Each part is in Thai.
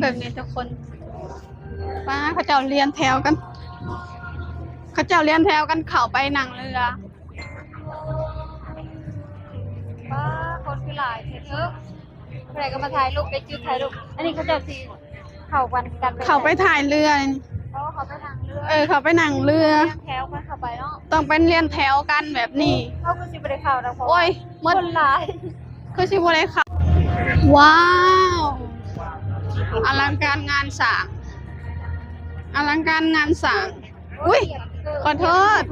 แบบนี้ทุกคนป้าเขาเจ้าเรียนแถวกันเขาเจ้าเรียนแถวกันเข้าไปนั่งเรือป้าคนคือหลายเถอะใครก็มาถ่ายรูปได้จุดถ่ายรูปอันนี้เขาจะสีเข้ากันกัน เข้าไปถ่ายเรือเพราะเขาไปทางเรือ เขาไปนั่งเรือ แถวกันเข้าไปเนาะต้องเป็นเรียนแถวกันแบบนี้เขาคือสิบได้เข้าแล้วเพราะ โอ้ย คนหลาย คือชิบุเลยค่ะว้าวอลังการงานสร้างอลังการงานสร้างอุ้ยขอโทษ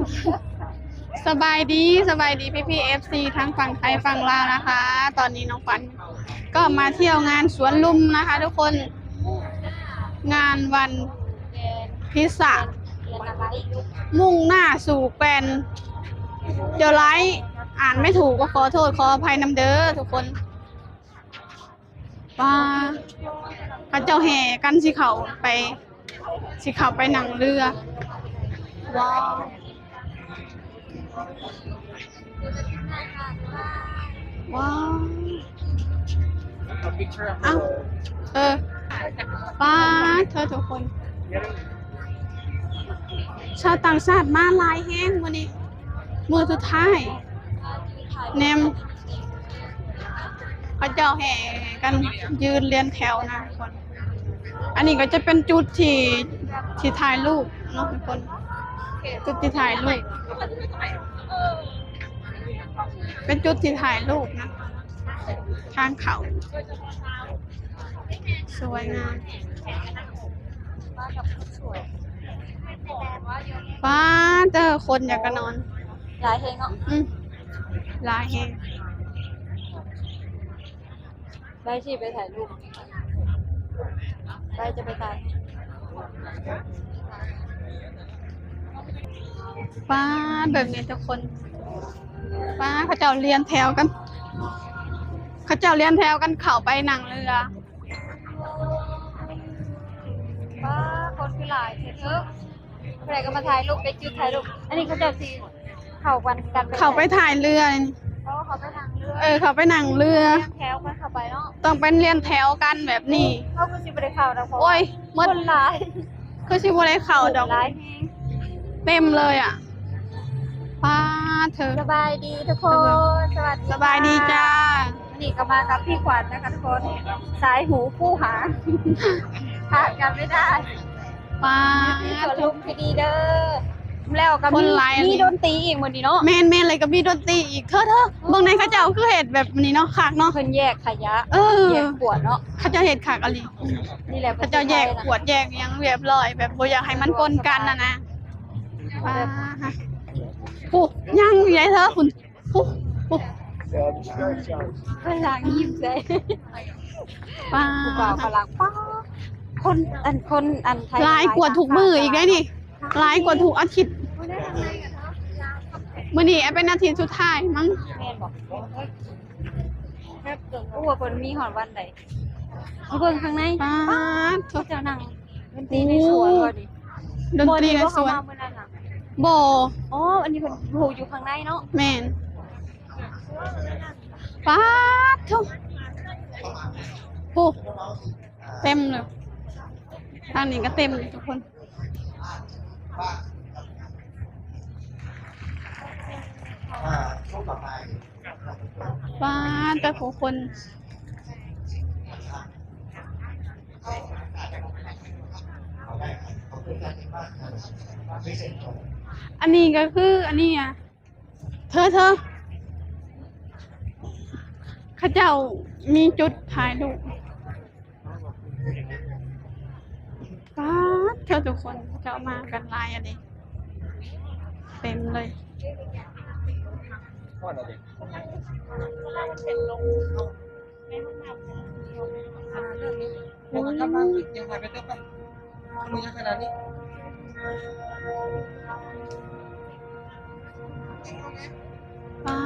สบายดีพี่FC ทั้งฝั่งไทยฝั่งลาวนะคะ ตอนนี้น้องขวัญก็มาเที่ยวงานสวนลุมนะคะ ทุกคนงานวันพิศามุ่งหน้าสู่แกรนด์เดี๋ยวไลฟ์อ่านไม่ถูกก็ขอโทษขออภัยนำเด้อทุกคนป้าพระเจ้าแห่กันสิเขาไปหนังเรือว้าวว้าวอ้าวป้าเธอทุกคนชาวต่างชาติมาลายแห้งวันนี้มือสุดท้ายแนมพระเจ้าแห่กันยืนเรียนแถวนะทุกคนอันนี้ก็จะเป็นจุดที่ถ่ายรูปเนาะทุกคนจุดที่ถ่ายรูปเป็นจุดที่ถ่ายรูปนะทางเขาสวยงามป้าเจอคนอยากจะนอนหลายเฮงเนาะลายเฮงได้ชีไปถ่ายรูปได้จะไปถ่ายป้าแบบนี้ทุกคนป้าเขาเจ้าเรียนแถวกันเข้าไปนั่งเรือป้าคนคือหลายเถอะใครก็มาถ่ายรูปได้จุดถ่ายรูปอันนี้เขาจะสีเข้ากันกันเข้าไปถ่ายเรือเพราะเขาไปทางเรือเขาไปนั่งเรือแถวกันเข้าไปเนาะต้องเป็นเรียนแถวกันแบบนี้เขาคือสิบได้เข้าแล้วเพราะโอ้ยคนหลาย คือชิบุเลยเข่าดอกเต็มเลยอ่ะป้าเธอสบายดีทุกคนสบายดีจ้านี่ก็มากับพี่ขวัญนะคะทุกคนสายหูคู่หางขาดกันไม่ได้ป้าที่สวนลุมที่ดีเด้อแล้วก็มีดนตรีอีกเหมือนนี้เนาะแม่นเลยก็มีดนตรีอีกเธอเบื้องในเขาเจ้าคือเห็ดแบบนี้เนาะขากเนาะเพิ่นแยกขยะแยกขวดเนาะเขาจะเห็ดขากอะไรนี่แหละเขาจะแยกขวดแยกยังเรียบร้อยแบบบ่อยากให้มันปนกันนะป้าผู้ยังใหญ่เธอคุณผู้กำลังยิ้มเลยป้าบ่าวกำลังป้าคนไทยลายกวดถูกมืออีกได้นี่ลายกวดถูกอาทิตย์มื้อนี้เป็นอาทิตย์สุดท้ายมั้งแม่นบอกแค่เกิดว่าเพิ่นมีหอดวันใดเบิ่งข้างในป้าเขาจะนั่งดนตรีในสวนบ่ดิดนตรีในสวนบ่อ๋ออันนี้เพิ่นผูกอยู่ข้างในเนาะแม่นป้าทุกผู้เต็มเลยทางนี้ก็เต็มเลยทุกคนป้าแต่ของคนอันนี้ก็คืออันนี้อ่ะเธอข้าเจ้ามีจุดถ่ายรูปป้าเธอทุกคนเจ้ามากันลายอะไรเต็มเลยกำลังยังไงไปเต้นไปมึงยังขนาดนี้ป้า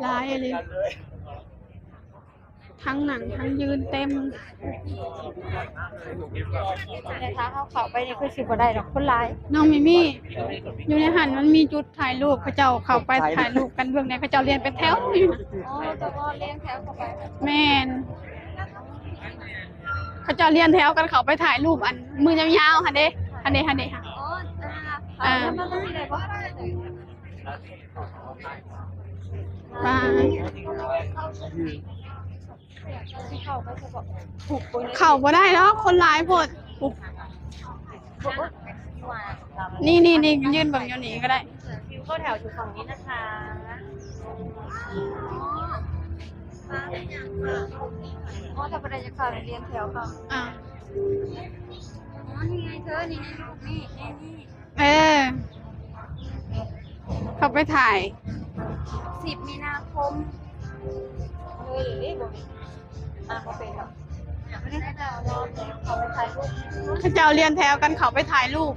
ลายเลย ทั้งหนังทั้งยืนเต็ม ในทางเขาไปนี่คือสิบ่ได้ดอกคนร้าย น้องมิมี่อยู่ในหันมันมีจุดถ่ายรูปเขาเจ้าเข้าไปถ่ายรูปกันเบื้องในเขาเจ้าเรียนเป็นแถวอยู่นะ อ๋อแต่ว่าเลี้ยงแถวเข้าไป แม่นเขาเจ้าเรียนแถวกันเขาไปถ่ายรูปอันมือยาวๆค่ะเด้ค่ะ อ๋อมันต้องมีอะไรบ่ ป้า ที่เข้าไปจะบอกถูกคน เข้าบ่ได้แล้วคนหลายโพดนี่ยืนเบิ่งอยู่นี่ก็ได้ คิวเข้าแถวอยู่ฝั่งนี้นะคะอ๋อถ้าประเด็นจะเข้าเรียนแถวค่ะ อ่า อ๋อนี่ไงเธอนี่นี่ เออเขาไปถ่าย 10 มีนาคมเลยหรือบ่ก็เป็นแบบไม่ได้จะรอเขาไปถ่ายรูป เขาเจ้าเรียนแถวกันเขาไปถ่ายรูป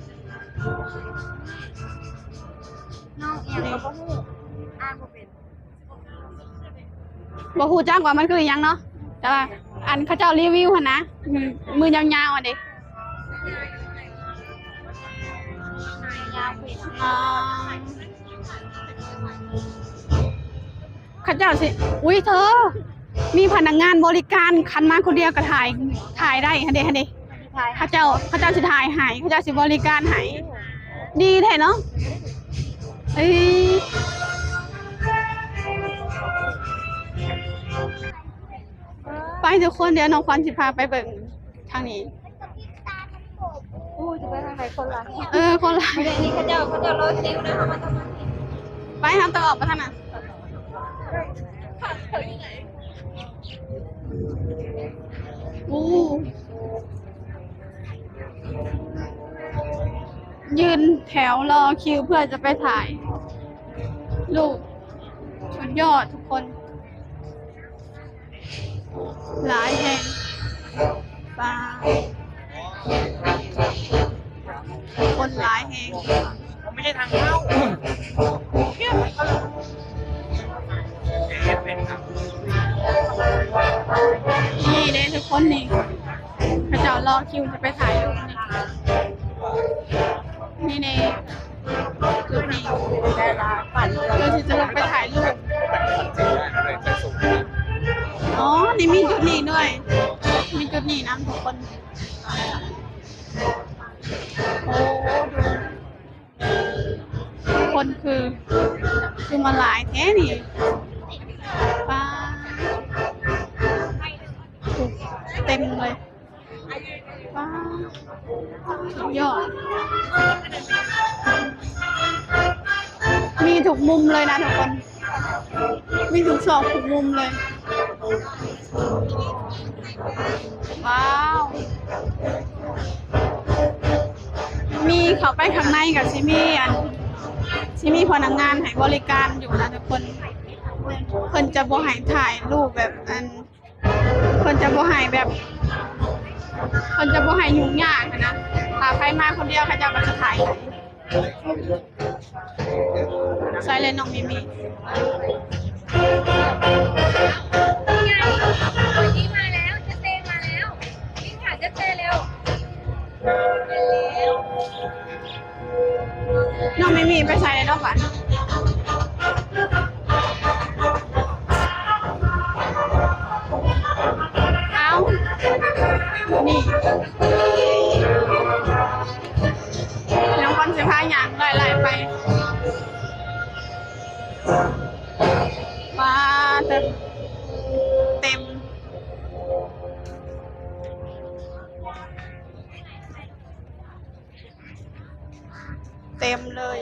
น้องเอียงก็บ่ฮู้อ่านบ่เป็น บ่ฮู้จักว่ามันคือหยังเนาะแต่ว่าอันเขาเจ้ารีวิวหั่นนะมือยาวๆอ่ะเด้ ยาวคุย อ๋อเขาเจ้าสิอุ้ยเธอ มีพนักงานบริการคันมาคนเดียวก็ถ่ายได้ฮะเด้ ถ่าย เขาเจ้าสิถ่ายให้เขาเจ้าสิบริการให้ดีแท้เนาะเอ้ยไปทุกคนเดี๋ยวน้องควันสิพาไปเบิ่งทางนี้ อู้จะไปทางไหนคนละ คนละ ไม่ได้นี่เขาเจ้ารอคิวนะเขามาทำงาน ไปทางตะออกไปทางนั้นอู้ยืนแถวรอคิวเพื่อจะไปถ่ายรูปสุดยอดทุกคน หลายแห่งปลาคนหลายแห่ง ไม่ใช่ทางเข้าเป็นครับ นี่เด้ทุกคนนี่พระเจ้ารอคิวจะไปถ่ายรูปนี่เน่จุดนี้ ได้ละปั่นเรือ เราจะลงไปถ่ายรูปอ๋อนี่มีจุดนี้ด้วย มีจุดนี้นะทุกคนโอ้ดูคนคือมาหลายแท้นี่ป้าเต็มเลยป้าสุดยอดมีทุกมุมเลยนะทุกคนมีทุกซอกทุกมุมเลยว้าวมีเขาไปข้างในกับซิมี่พนักงานให้บริการอยู่นะทุกคนเพิ่นจะบ่ให้ถ่ายรูปแบบอันเพิ่นจะบ่ให้แบบเพิ่นจะบ่ให้ยุ่งยากนะถ้าใครมาคนเดียวเขาจะก็จะถ่ายให้ใส่เลยน้องมิมี่ นี่มาแล้วเจเต้มาแล้ววิ่งหาเจเต้เร็ว น้องมิมี่ไปใส่เลยเนาะป่ะเอานี่น้องคนสิพาอย่างไล่ๆไปมาเต็มเลย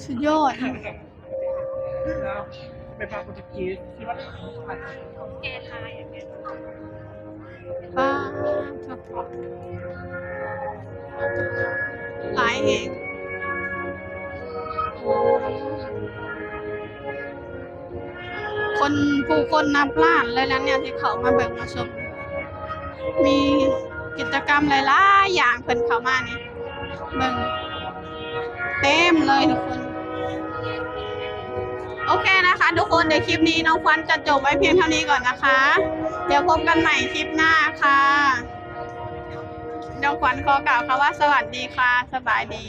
สุดยอด ไปฟังคนจะกีที่ว่า แกทายอย่างเงี้ย ป้าหลายเองผู้คนนับล้านเลยแล้วเนี่ยที่เขามาเบิ่งมาชมมีกิจกรรมหลายๆอย่างเพิ่นเข้ามานี่เบิ่ง ต็มเลยทุกคน โอเคนะคะทุกคนเดี๋ยวคลิปนี้น้องควันจะจบไว้เพียงเท่านี้ก่อนนะคะ เดี๋ยวพบกันใหม่คลิปหน้าค่ะน้องควันขอกล่าวคำว่าสวัสดีค่ะสบายดี